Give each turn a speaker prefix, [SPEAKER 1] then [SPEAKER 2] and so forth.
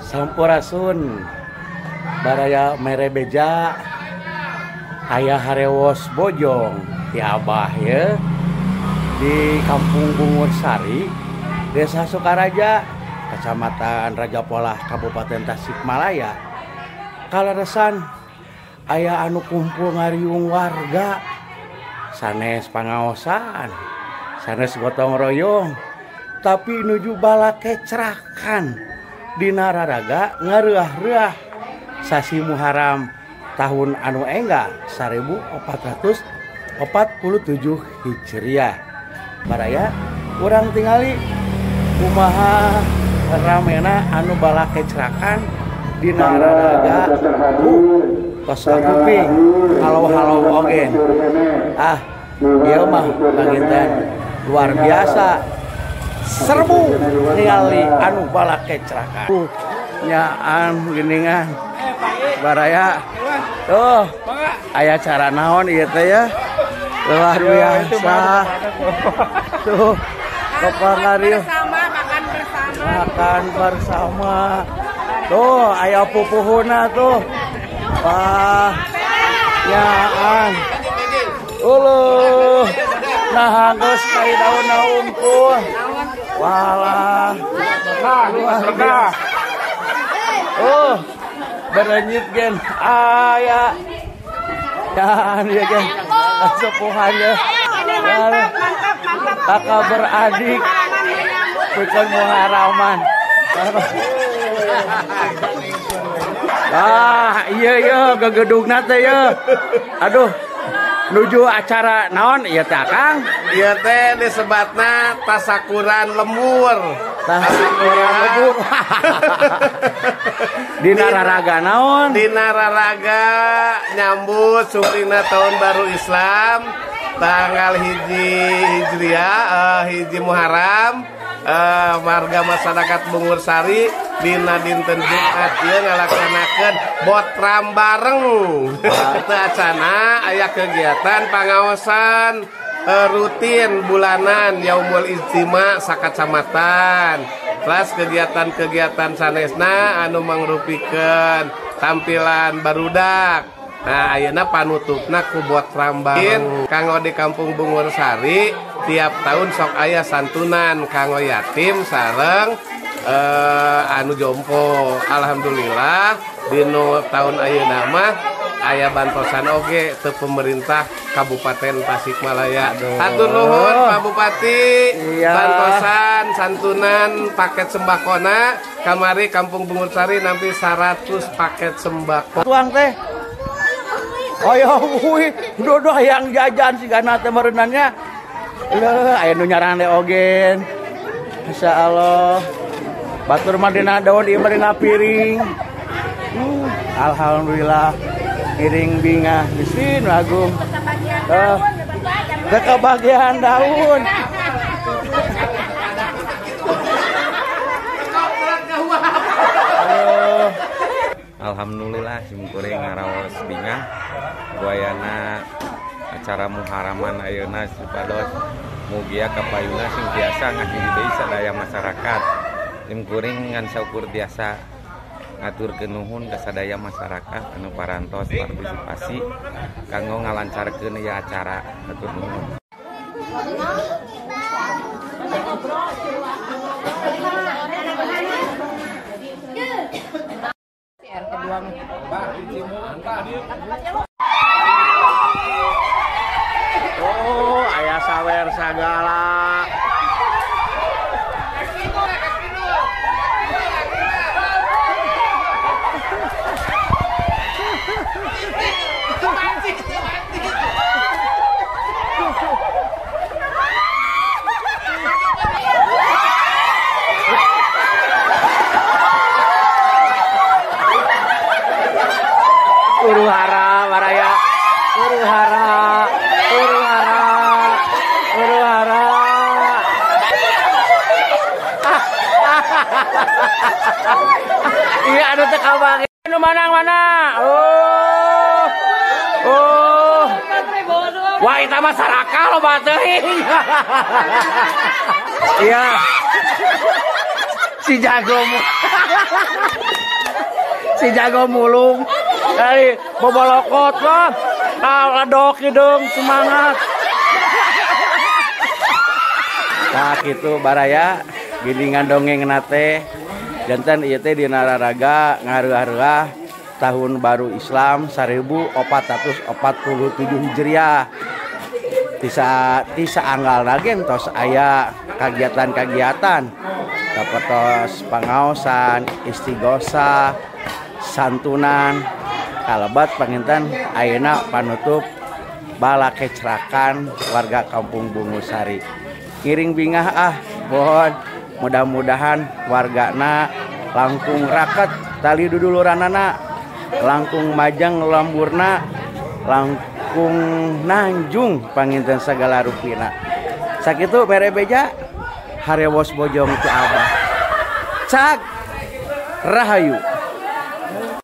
[SPEAKER 1] Sampurasun baraya mere beja aya harewos bojong ti Abah ya di Kampung Bungur Sari, Desa Sukaraja, Kecamatan Raja Polah, Kabupaten Tasikmalaya. Kaleresan aya anu kumpul ngariung warga, sanes pangaosan, sanes gotong royong, tapi nuju bala kecerakan dina raraga ngareuah-reuah sasi Muharam tahun anu enggal 1447 Hijriah. Baraya urang tingali kumaha ramena anu bala kecerakan dina raraga tos kuping halau-halau oge. Ieu mah panginten luar biasa. Serbu ningali anu bala kecerakan. Nyaan geuningan. Baraya. Tuh. Aya cara naon ieu teh ya? Luar biasa. Tuh. Kopangarieuh. Makan bersama. Tuh, aya pupuhuna tuh. Wah. Nyaan. Uluh. Nah, geus kai daunna unggul. Walah. Berenyit gen aya. Dan ya gen sepuhan ya. Kakak beradik. Bukan Muharaman. Iya gegedugna teh ya. Aduh. Nuju acara naon ieu teh Kang?
[SPEAKER 2] Ieu teh disebatna tasakuran lembur.
[SPEAKER 1] Tasakuran lembur. Dina raraga naon?
[SPEAKER 2] Dina raraga nyambut supina tahun baru Islam tanggal hiji Muharam. Warga masyarakat Bungur Sari dina dinten Jumat ieu ngalaksanakeun botram bareng. Teu acana aya kegiatan pangaosan rutin bulanan Yaumul Ijtima sakacamatan. Plus kegiatan-kegiatan sanesna anu mangrupikeun tampilan barudak. Nah, ayeuna panutupna ku botram bareng kanggo di Kampung Bungur Sari tiap tahun sok aya santunan kanggo yatim sareng anu jompo. Alhamdulillah dino tahun ayeuna mah aya bantosan oge teu pemerintah Kabupaten Tasikmalaya. Hatur nuhun Pak Bupati. Iya. Bantosan santunan paket sembakona kamari Kampung Bungur Sari nampi 100 paket sembako.
[SPEAKER 1] Tuang teh. Aya dodo hayang jajan sigana teh mereunannya. Aya nu nyarang le ogen. Masyaallah. Batur mah dina daun ieu dina piring. Alhamdulillah. Piring bingah bisin agung. Kebagian daun.
[SPEAKER 3] Alhamdulillah simkuring ngaraos bingah buayana acara Muharaman ayeuna supados mugia kapayuna sing biasa ngahiji deui sadaya masyarakat. Simkuring ngan saukur biasa ngaturkeun nuhun ka sadaya masyarakat anu parantos partisipasi kanggo ngalancarkeun ieu acara. Hatur nuhun.
[SPEAKER 1] Oh, aya sawer sagala. Uruhara waraya. Uruhara. Iya anu teh kabage. Nu manang-mana. Oh. Wah, itu mah saraka loba teuing. Iya. Si jago. si jago mulung dari bobolokot lah. Ladok hidung semangat. Nah gitu baraya gilingan dongeng nate jantan ieu teh di Nararaga ngareurah tahun baru Islam 1447 Hijriah. Tisa anggal lagi entos aya kagiatan-kagiatan kapertos pangaosan, istighosa, santunan, kalebat panginten ayeuna panutup bala kecerakan warga Kampung Bungusari. Ngiring bingah mohon mudah-mudahan wargana langkung raket tali duduluranana, langkung majang lamburna, langkung nanjung panginten sagala rupina. Sakitu mere beja harewos bojong ti Abah. Cak rahayu.